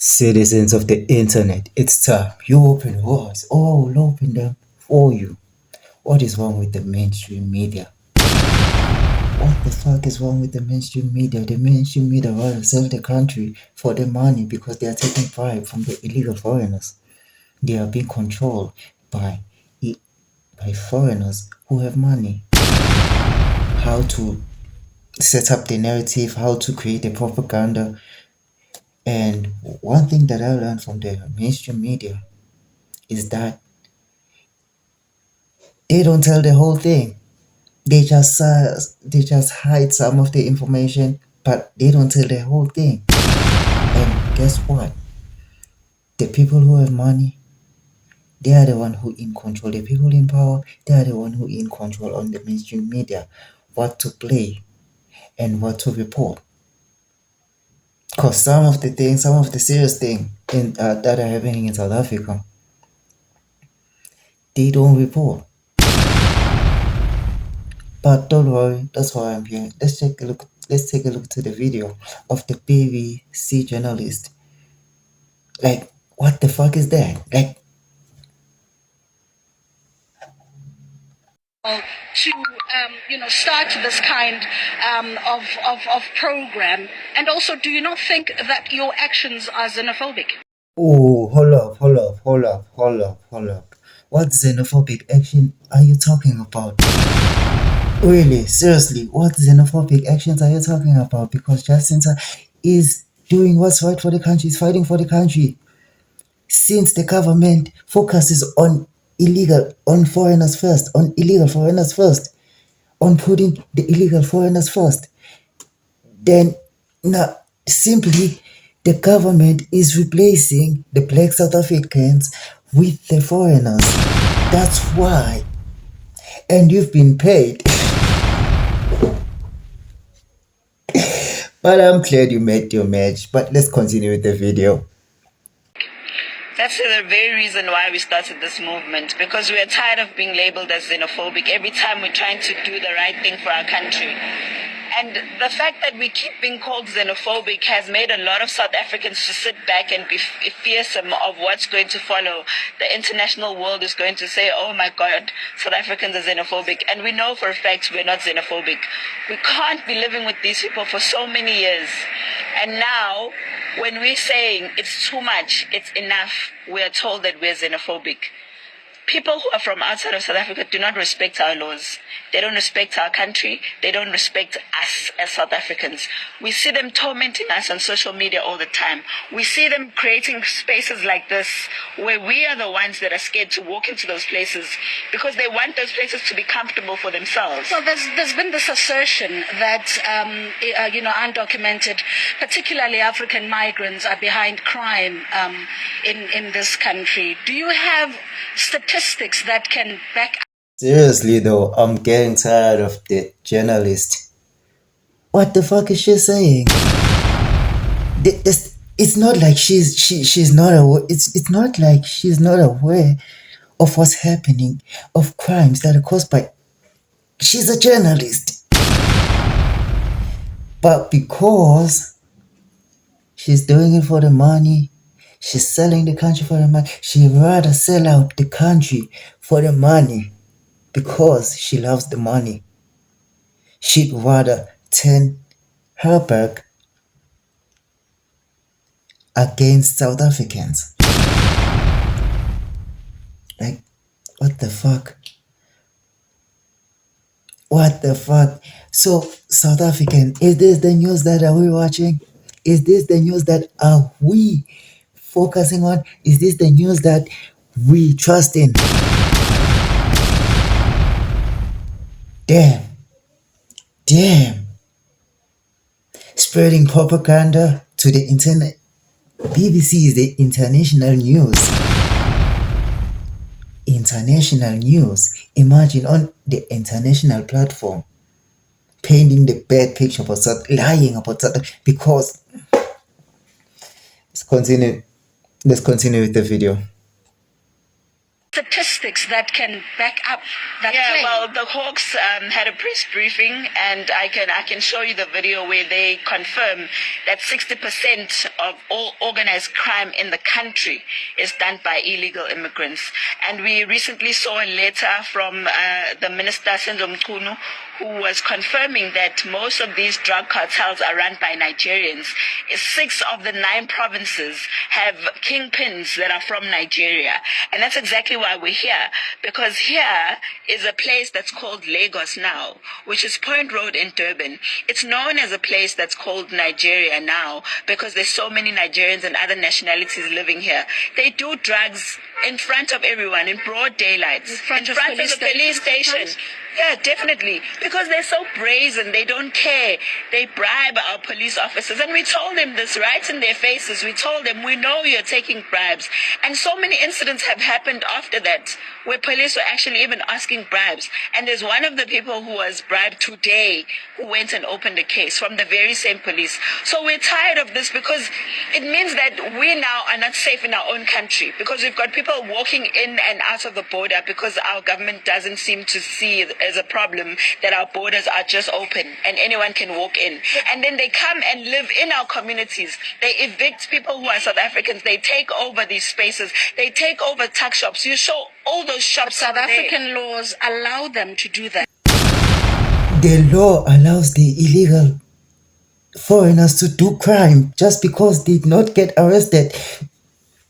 Citizens of the internet, it's time you open your eyes. Oh, we'll open them for you. What is wrong with the mainstream media? What the fuck is wrong with the mainstream media? The mainstream media rather sell the country for the money because they are taking bribe from the illegal foreigners. They are being controlled by foreigners who have money. How to set up the narrative, how to create a propaganda. And one thing that I learned from the mainstream media is that they don't tell the whole thing. They just hide some of the information, but they don't tell the whole thing. And guess what? The people who have money, they are the one who in control. The people in power, they are the one who in control on the mainstream media, what to play and what to report. Because some of the serious things that are happening in South Africa, they don't report. But don't worry, that's why I'm here. Let's take a look to the video of the BBC journalist. Like, what the fuck is that? Like, to start this kind of program? And also, do you not think that your actions are xenophobic? oh, hold up. What xenophobic action are you talking about? Really, seriously, what xenophobic actions are you talking about? Because Jacinta is doing what's right for the country, is fighting for the country. Since the government focuses on illegal foreigners first, on putting the illegal foreigners first, then now simply the government is replacing the black South Africans with the foreigners. That's why. And you've been paid. But I'm glad you made your match. But let's continue with the video. That's the very reason why we started this movement, because we are tired of being labeled as xenophobic every time we're trying to do the right thing for our country. And the fact that we keep being called xenophobic has made a lot of South Africans to sit back and be fearsome of what's going to follow. The international world is going to say, oh my God, South Africans are xenophobic. And we know for a fact we're not xenophobic. We can't be living with these people for so many years. And now, when we're saying it's too much, it's enough, we are told that we're xenophobic. People who are from outside of South Africa do not respect our laws. They don't respect our country. They don't respect us as South Africans. We see them tormenting us on social media all the time. We see them creating spaces like this where we are the ones that are scared to walk into those places because they want those places to be comfortable for themselves. Well, there's been this assertion that, undocumented, particularly African migrants, are behind crime in this country. Do you have statistics that can back up? Seriously though, I'm getting tired of the journalist. What the fuck is she saying? It's not like she's not aware. It's not like she's not aware of what's happening, of crimes that are caused by. She's a journalist, but because she's doing it for the money, she's selling the country for the money. She'd rather sell out the country for the money because she loves the money. She'd rather turn her back against South Africans. Like, what the fuck? What the fuck? So, South African, is this the news that are we watching? Is this the news that are we focusing on? Is this the news that we trust in? Damn. Spreading propaganda to the internet. BBC is the international news. International news. Imagine on the international platform painting the bad picture about South, lying about South, because let's continue with the video. Statistics statistics that can back up that Yeah, claim? well, the Hawks had a press briefing, and I can show you the video where they confirm that 60% of all organized crime in the country is done by illegal immigrants. And we recently saw a letter from the Minister Xenophobia In, who was confirming that most of these drug cartels are run by Nigerians. 6 of the 9 provinces have kingpins that are from Nigeria. And that's exactly why we're here. Because here is a place that's called Lagos now, which is Point Road in Durban. It's known as a place that's called Nigeria now because there's so many Nigerians and other nationalities living here. They do drugs in front of everyone, in broad daylight, in front of the police station. Yeah, definitely. Because they're so brazen, they don't care. They bribe our police officers. And we told them this right in their faces. We told them, we know you're taking bribes. And so many incidents have happened after that, where police were actually even asking bribes. And there's one of the people who was bribed today who went and opened a case from the very same police. So we're tired of this because it means that we now are not safe in our own country because we've got people walking in and out of the border because our government doesn't seem to see it as a problem that our borders are just open and anyone can walk in. And then they come and live in our communities. They evict people who are South Africans. They take over these spaces. They take over tuck shops. You show all those shops. South African laws allow them to do that. The law allows the illegal foreigners to do crime just because they did not get arrested.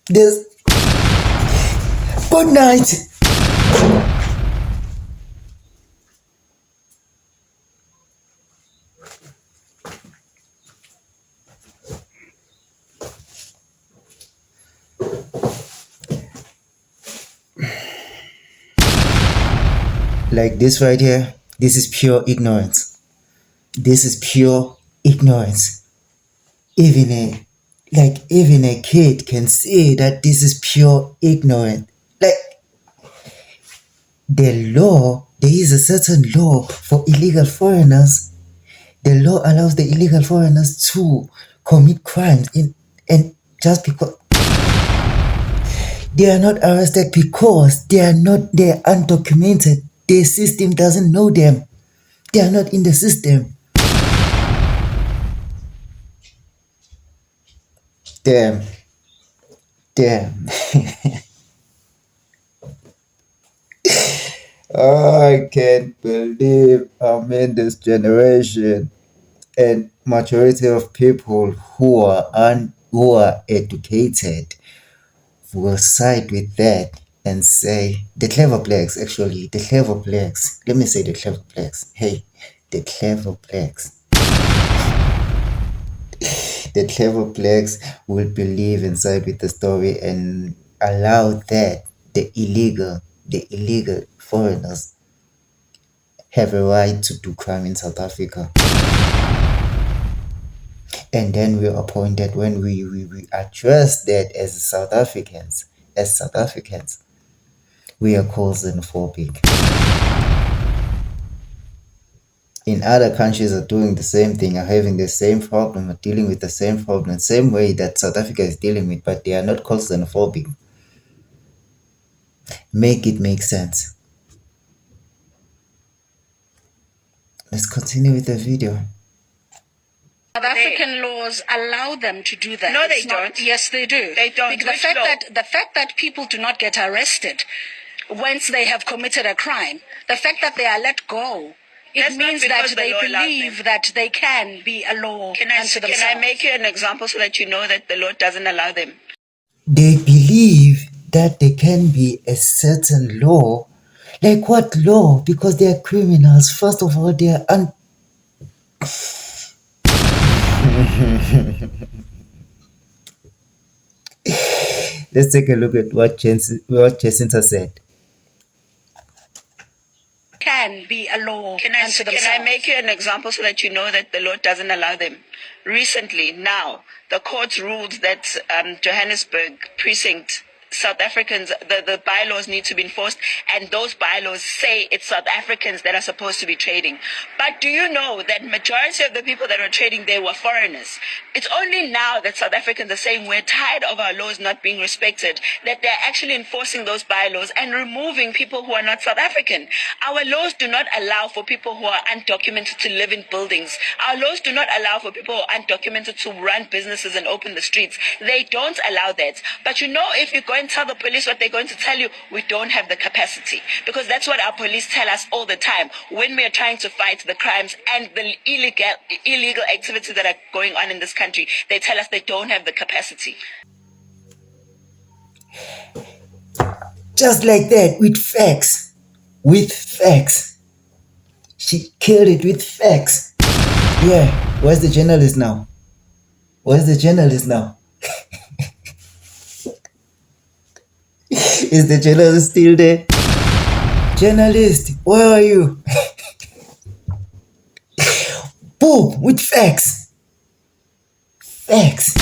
There's... Good night. Like this right here, this is pure ignorance. This is pure ignorance. Even a kid can see that this is pure ignorance. Like the law, there is a certain law for illegal foreigners. The law allows the illegal foreigners to commit crimes and just because they are not arrested because they are undocumented. The system doesn't know them. They are not in the system. Damn. I can't believe I'm in this generation, and majority of people who are educated will side with that and say the clever blacks. Actually, the clever blacks. Let me say the clever blacks. Hey, the clever blacks. The clever blacks will believe and side with the story and allow that the illegal foreigners have a right to do crime in South Africa. And then we're appointed when we address that as South Africans, we are called xenophobic. In other countries are doing the same thing, are having the same problem, are dealing with the same problem, same way that South Africa is dealing with, but they are not called xenophobic. Make it make sense. Let's continue with the video. South African laws allow them to do that. No, they don't. Yes, they do. They don't. Because the fact that people do not get arrested once they have committed a crime, the fact that they are let go, it means that they believe that they can be a law unto themselves. Can I make you an example so that you know that the law doesn't allow them? They believe that there can be a certain law. Like what law? Because they are criminals. First of all, they are Let's take a look at what Jacinta said. Can be a law Can I make you an example so that you know that the law doesn't allow them? Recently, now, the court ruled that Johannesburg precinct South Africans, the bylaws need to be enforced, and those bylaws say it's South Africans that are supposed to be trading. But do you know that majority of the people that were trading there were foreigners? It's only now that South Africans are saying we're tired of our laws not being respected, that they're actually enforcing those bylaws and removing people who are not South African. Our laws do not allow for people who are undocumented to live in buildings. Our laws do not allow for people who are undocumented to run businesses and open the streets. They don't allow that. But you know, if you go and tell the police what they're going to tell you, we don't have the capacity. Because that's what our police tell us all the time when we are trying to fight the crimes and the illegal activities that are going on in this country. They tell us they don't have the capacity. Just like that, with facts. With facts. She killed it with facts. Yeah, where's the journalist now? Where's the journalist now? Is the journalist still there? Journalist, where are you? Boom, with facts. Facts.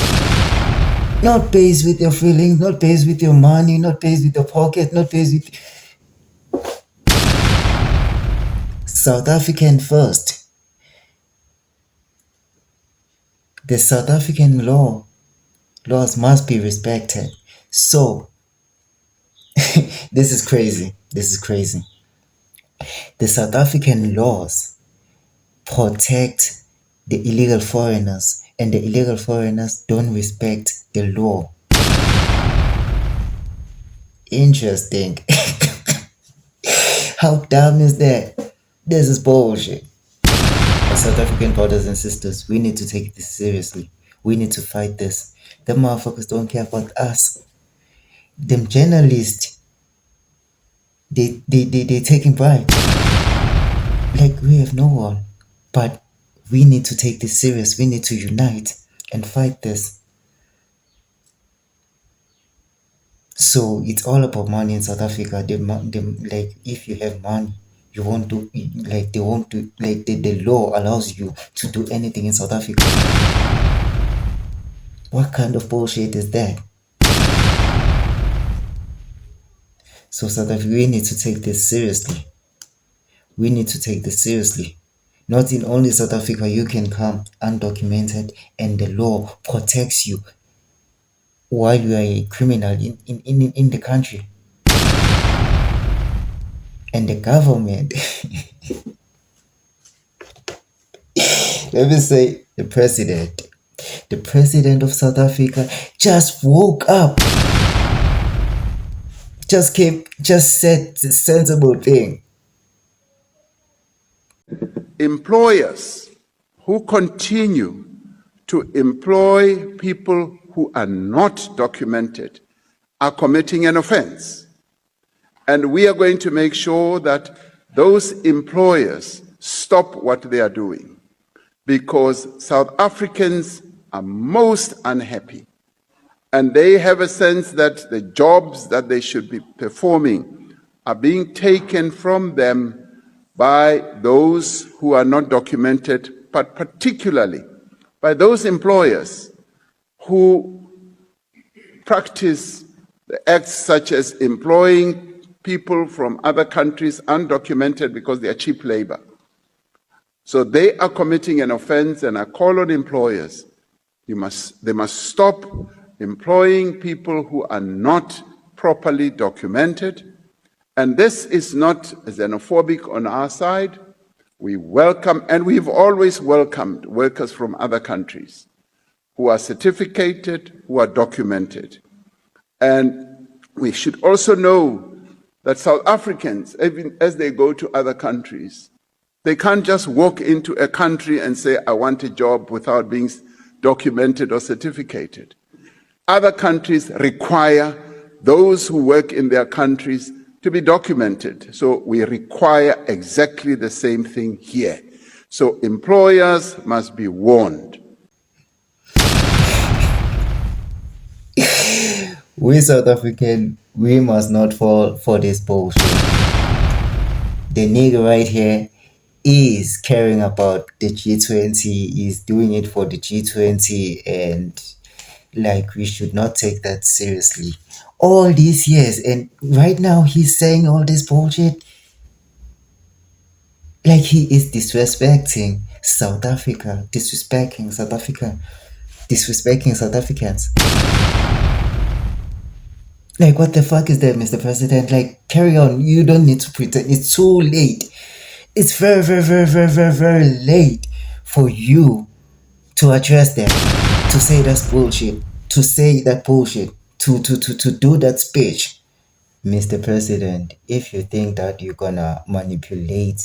Not based with your feelings, not based with your money, not based with your pocket, not based with... South African first. The South African laws must be respected. So, this is crazy. This is crazy. The South African laws protect the illegal foreigners, and the illegal foreigners don't respect the law. Interesting. How dumb is that? This is bullshit. As South African brothers and sisters, we need to take this seriously. We need to fight this. Them motherfuckers don't care about us. Them journalists, they taking bribes. Like we have no one. But we need to take this serious. We need to unite and fight this. So it's all about money in South Africa. Like if you have money, you won't do like they won't do like the law allows you to do anything in South Africa. What kind of bullshit is that? So South Africa, we need to take this seriously. We need to take this seriously. Not in only South Africa, you can come undocumented and the law protects you while you are a criminal in the country. And the government, let me say the president of South Africa just woke up, just said the sensible thing. Employers who continue to employ people who are not documented are committing an offense. And we are going to make sure that those employers stop what they are doing, because South Africans are most unhappy. And they have a sense that the jobs that they should be performing are being taken from them by those who are not documented, but particularly by those employers who practice the acts such as employing people from other countries undocumented because they are cheap labor. So they are committing an offense, and I call on employers, they must stop employing people who are not properly documented. And this is not xenophobic on our side. We welcome, and we've always welcomed workers from other countries who are certificated, who are documented. And we should also know that South Africans, even as they go to other countries, they can't just walk into a country and say, I want a job without being documented or certificated. Other countries require those who work in their countries to be documented. So we require exactly the same thing here. So employers must be warned. We South African, we must not fall for this bullshit. The nigga right here is caring about the G20, is doing it for the G20, and Like, we should not take that seriously. All these years, and right now he's saying all this bullshit. Like, he is disrespecting South Africa, disrespecting South Africa, disrespecting South Africans. Like, what the fuck is that, Mr. President? Like, carry on. You don't need to pretend. It's too late. It's very, very, very, very, very, very late for you to address them, to say that's bullshit, to say that bullshit, to do that speech. Mr. President, if you think that you're gonna manipulate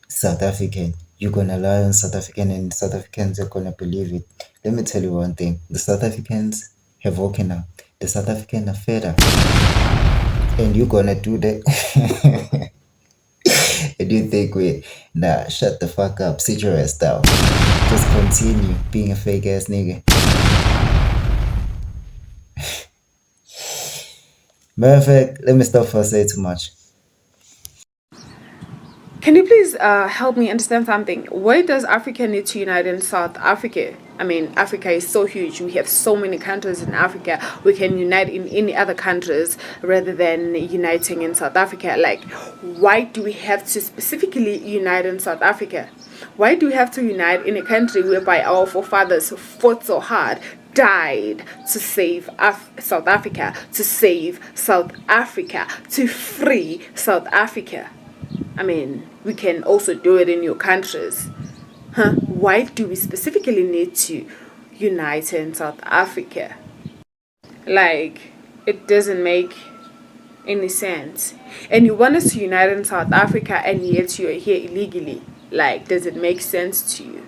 South African, you're gonna lie on South African and South Africans are gonna believe it. Let me tell you one thing. The South Africans have woken up. The South Africans are fed up. And you're gonna do that. And you think nah, shut the fuck up, sit your ass down. Just continue being a fake ass nigga. Matter of fact, let me stop for saying too much. Can you please help me understand something? Why does Africa need to unite in South Africa? I mean, Africa is so huge. We have so many countries in Africa. We can unite in any other countries rather than uniting in South Africa. Like, why do we have to specifically unite in South Africa? Why do we have to unite in a country whereby our forefathers fought so hard, died to save South Africa, to save South Africa, to free South Africa? I mean, we can also do it in your countries. Why do we specifically need to unite in South Africa? Like, it doesn't make any sense. And you want us to unite in South Africa and yet you're here illegally. Like, does it make sense to you?